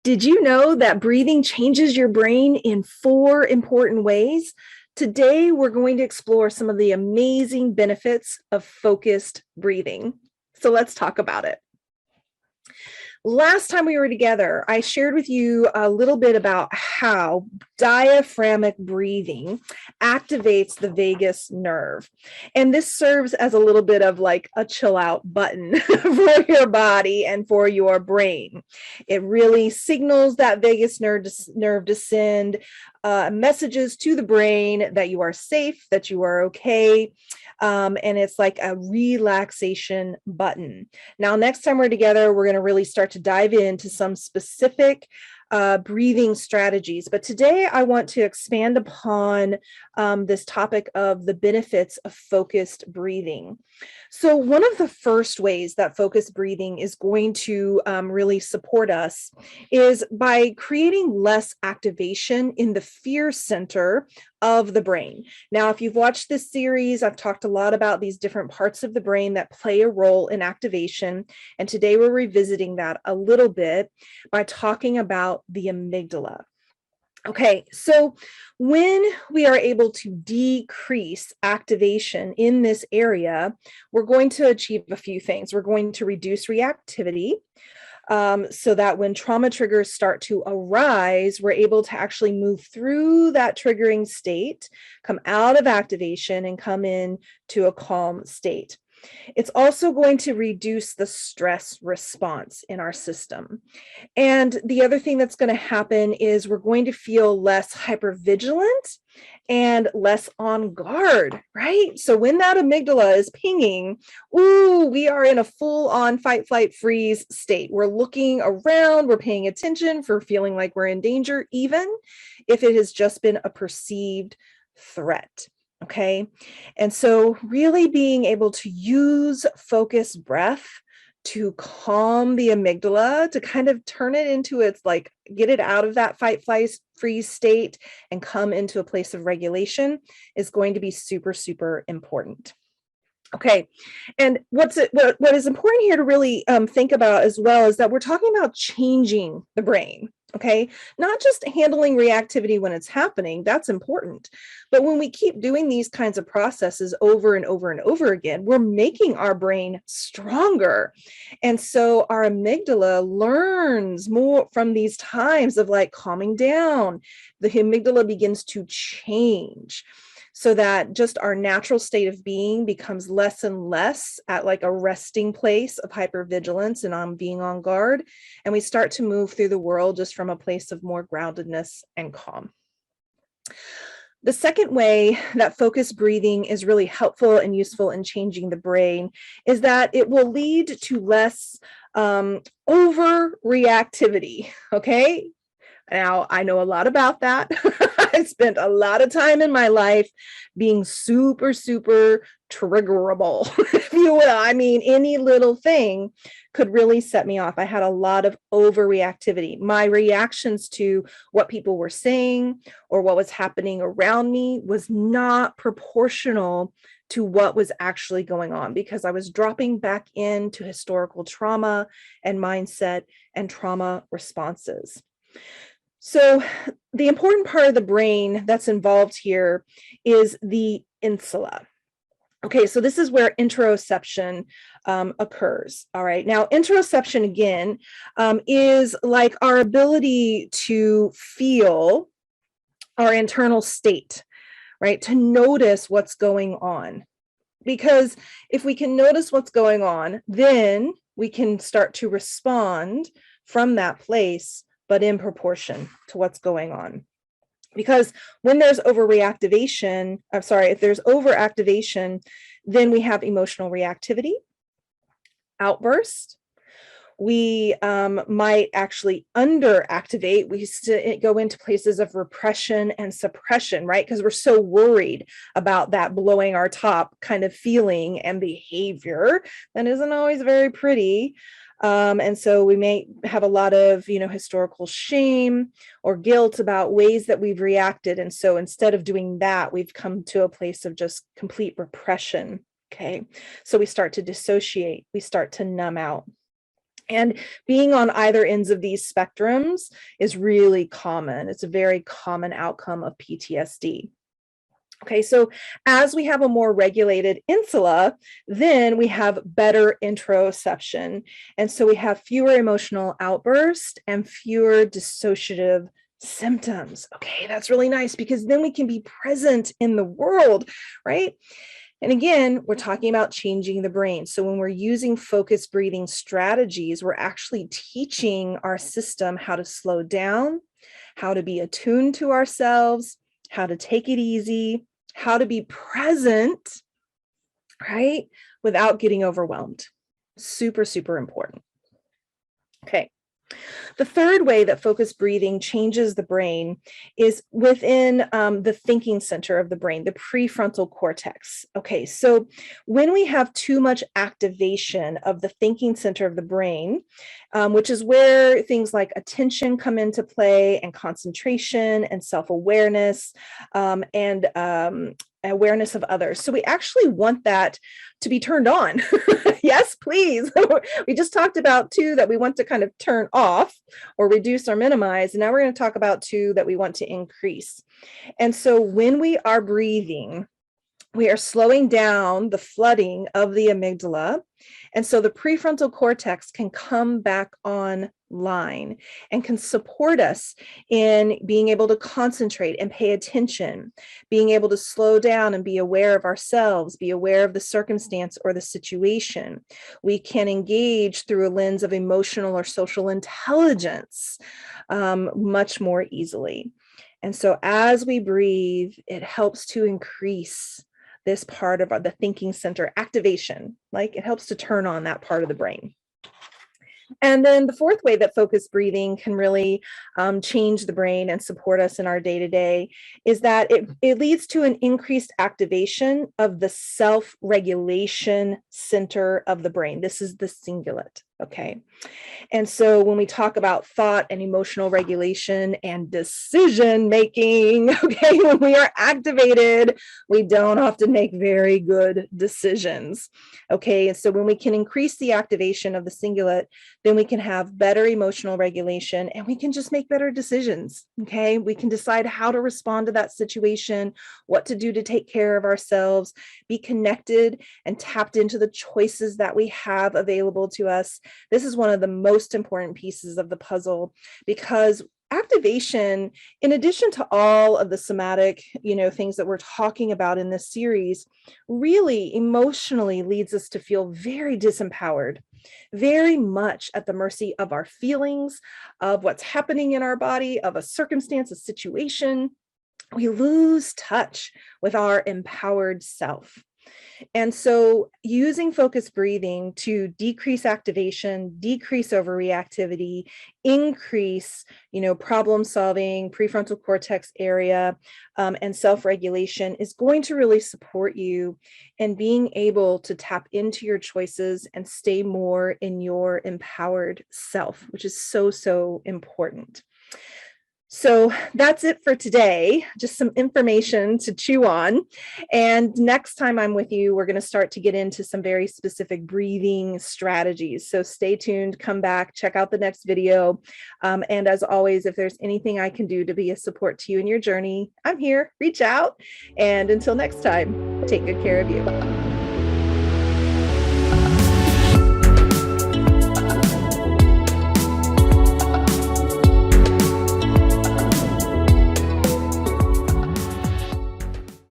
Did you know that breathing changes your brain in 4 important ways? Today, we're going to explore some of the amazing benefits of focused breathing. So let's talk about it. Last time we were together, I shared with you a little bit about how diaphragmic breathing activates the vagus nerve. And this serves as a little bit of like a chill out button for your body and for your brain. It really signals that vagus nerve descend messages to the brain that you are safe, that you are okay. And it's like a relaxation button. Now, next time we're together, we're going to really start to dive into some specific breathing strategies. But today I want to expand upon this topic of the benefits of focused breathing. So one of the first ways that focused breathing is going to really support us is by creating less activation in the fear center of the brain. Now, if you've watched this series, I've talked a lot about these different parts of the brain that play a role in activation. And today we're revisiting that a little bit by talking about the amygdala. Okay, so when we are able to decrease activation in this area, we're going to achieve a few things. We're going to reduce reactivity, so that when trauma triggers start to arise, we're able to actually move through that triggering state, come out of activation, and come in to a calm state. It's also going to reduce the stress response in our system. And the other thing that's going to happen is we're going to feel less hypervigilant and less on guard, right? So when that amygdala is pinging, ooh, we are in a full-on fight, flight, freeze state. We're looking around, we're paying attention for feeling like we're in danger, even if it has just been a perceived threat. Okay. And so really being able to use focused breath to calm the amygdala, to kind of turn it into its like, get it out of that fight, flight, freeze state and come into a place of regulation is going to be super, super important. Okay, and what is important here to really think about as well is that we're talking about changing the brain, okay? Not just handling reactivity when it's happening, that's important. But when we keep doing these kinds of processes over and over and over again, we're making our brain stronger. And so our amygdala learns more from these times of like calming down. The amygdala begins to change, so that just our natural state of being becomes less and less at like a resting place of hypervigilance and on being on guard. And we start to move through the world just from a place of more groundedness and calm. The second way that focused breathing is really helpful and useful in changing the brain is that it will lead to less overreactivity, okay? Now, I know a lot about that. I spent a lot of time in my life being super, super triggerable, if you will. I mean, any little thing could really set me off. I had a lot of overreactivity. My reactions to what people were saying or what was happening around me was not proportional to what was actually going on because I was dropping back into historical trauma and mindset and trauma responses. So the important part of the brain that's involved here is the insula. Okay, so this is where interoception occurs. All right, now interoception again is like our ability to feel our internal state, right? To notice what's going on. Because if we can notice what's going on, then we can start to respond from that place, but in proportion to what's going on. Because when there's overreactivation, if there's overactivation, then we have emotional reactivity, outburst. We might actually underactivate. We go into places of repression and suppression, right? Because we're so worried about that blowing our top kind of feeling and behavior that isn't always very pretty. And so we may have a lot of, historical shame or guilt about ways that we've reacted. And so instead of doing that, we've come to a place of just complete repression. Okay. So we start to dissociate, we start to numb out. And being on either ends of these spectrums is really common. It's a very common outcome of PTSD. Okay, so as we have a more regulated insula, then we have better interoception. And so we have fewer emotional outbursts and fewer dissociative symptoms. Okay, that's really nice because then we can be present in the world, right? And again, we're talking about changing the brain. So when we're using focused breathing strategies, we're actually teaching our system how to slow down, how to be attuned to ourselves, how to take it easy, how to be present, right? Without getting overwhelmed. Super, super important. Okay. The third way that focused breathing changes the brain is within the thinking center of the brain, the prefrontal cortex. Okay, so when we have too much activation of the thinking center of the brain, which is where things like attention come into play and concentration and self-awareness and awareness of others. So we actually want that to be turned on. Yes, please. We just talked about two that we want to kind of turn off or reduce or minimize. And now we're going to talk about two that we want to increase. And so when we are breathing, we are slowing down the flooding of the amygdala. And so the prefrontal cortex can come back online and can support us in being able to concentrate and pay attention, being able to slow down and be aware of ourselves, be aware of the circumstance or the situation. We can engage through a lens of emotional or social intelligence much more easily. And so as we breathe, it helps to increase this part of the thinking center activation, like it helps to turn on that part of the brain. And then the fourth way that focused breathing can really change the brain and support us in our day-to-day is that it leads to an increased activation of the self-regulation center of the brain. This is the cingulate, okay? And so when we talk about thought and emotional regulation and decision making, okay, when we are activated, we don't often make very good decisions, okay? And so when we can increase the activation of the cingulate, then we can have better emotional regulation and we can just make better decisions, okay? We can decide how to respond to that situation, what to do to take care of ourselves, be connected and tapped into the choices that we have available to us. This is one of the most important pieces of the puzzle because activation, in addition to all of the somatic, things that we're talking about in this series, really emotionally leads us to feel very disempowered, very much at the mercy of our feelings, of what's happening in our body, of a circumstance, a situation. We lose touch with our empowered self. And so using focused breathing to decrease activation, decrease overreactivity, increase, problem solving, prefrontal cortex area, and self-regulation is going to really support you in being able to tap into your choices and stay more in your empowered self, which is so, so important. So that's it for today, just some information to chew on. And next time I'm with you, we're going to start to get into some very specific breathing strategies. So stay tuned, come back, check out the next video. And as always, if there's anything I can do to be a support to you in your journey, I'm here, reach out. And until next time, take good care of you.